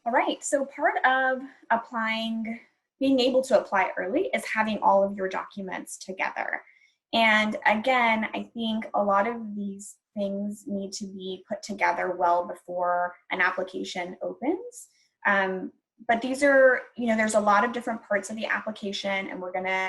All right, so part of applying, being able to apply early is having all of your documents together. And again, I think a lot of these things need to be put together well before an application opens. But these are, there's a lot of different parts of the application, and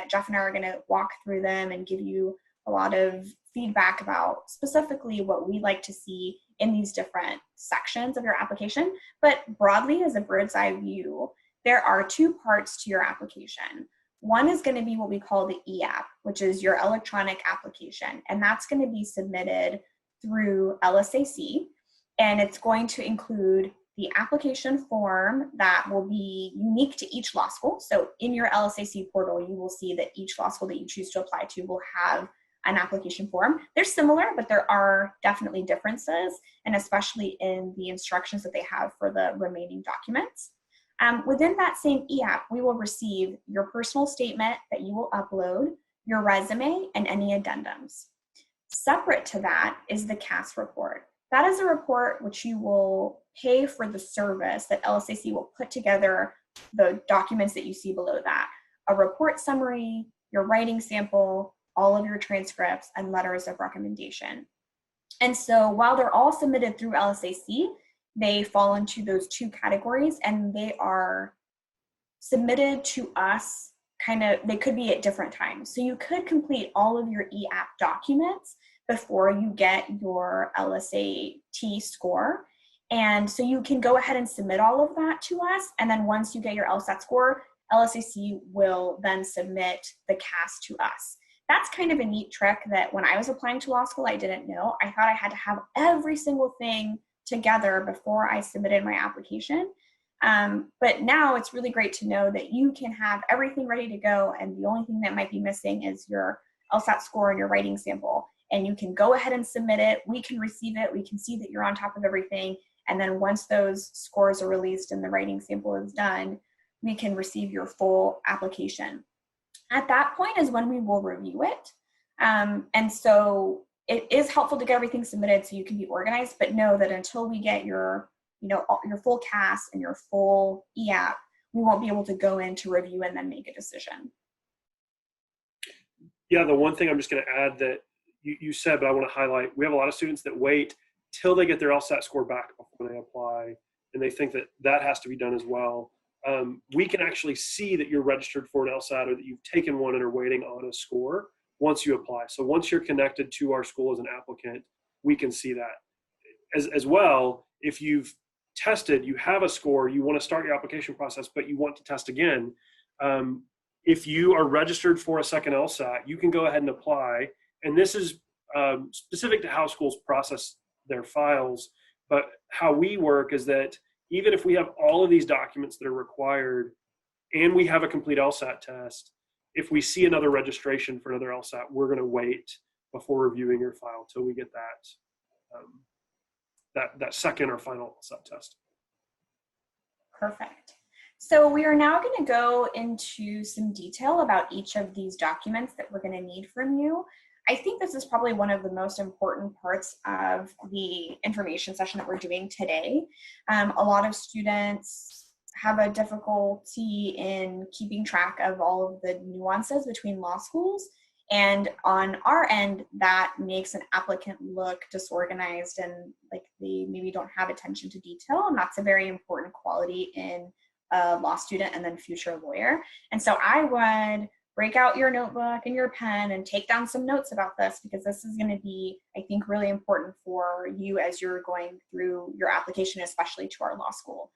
Jeff and I are gonna walk through them and give you a lot of feedback about specifically what we like to see in these different sections of your application. But broadly, as a bird's eye view, there are two parts to your application. One is going to be what we call the EAP, which is your electronic application, and that's going to be submitted through LSAC, and it's going to include the application form that will be unique to each law school. So in your LSAC portal, you will see that each law school that you choose to apply to will have an application form. They're similar, but there are definitely differences, and especially in the instructions that they have for the remaining documents. Within that same EAP, we will receive your personal statement that you will upload, your resume, and any addendums. Separate to that is the CAS report. That is a report which you will pay for the service that LSAC will put together the documents that you see below that. A report summary, your writing sample, all of your transcripts, and letters of recommendation. And so while they're all submitted through LSAC, they fall into those two categories, and they are submitted to us they could be at different times. So you could complete all of your EAP documents before you get your LSAT score. And so you can go ahead and submit all of that to us. And then once you get your LSAT score, LSAC will then submit the CAS to us. That's kind of a neat trick that when I was applying to law school, I didn't know. I thought I had to have every single thing together before I submitted my application. But now it's really great to know that you can have everything ready to go, and the only thing that might be missing is your LSAT score and your writing sample. And you can go ahead and submit it. We can receive it. We can see that you're on top of everything. And then once those scores are released and the writing sample is done, we can receive your full application. At that point is when we will review it. And so it is helpful to get everything submitted so you can be organized, but know that until we get your full CAS and your full EAP, we won't be able to go in to review and then make a decision. Yeah, the one thing I'm just going to add that you said, but I want to highlight, we have a lot of students that wait till they get their LSAT score back before they apply, and they think that that has to be done as well. We can actually see that you're registered for an LSAT or that you've taken one and are waiting on a score once you apply. So once you're connected to our school as an applicant, we can see that. As well, if you've tested, you have a score, you want to start your application process, but you want to test again, if you are registered for a second LSAT, you can go ahead and apply. And this is specific to how schools process their files. But how we work is that even if we have all of these documents that are required and we have a complete LSAT test, if we see another registration for another LSAT, we're going to wait before reviewing your file till we get that second or final LSAT test. Perfect. So we are now going to go into some detail about each of these documents that we're going to need from you. I think this is probably one of the most important parts of the information session that we're doing today. A lot of students have a difficulty in keeping track of all of the nuances between law schools. And on our end, that makes an applicant look disorganized and like they maybe don't have attention to detail. And that's a very important quality in a law student and then future lawyer. And so I would break out your notebook and your pen and take down some notes about this, because this is going to be, I think, really important for you as you're going through your application, especially to our law school.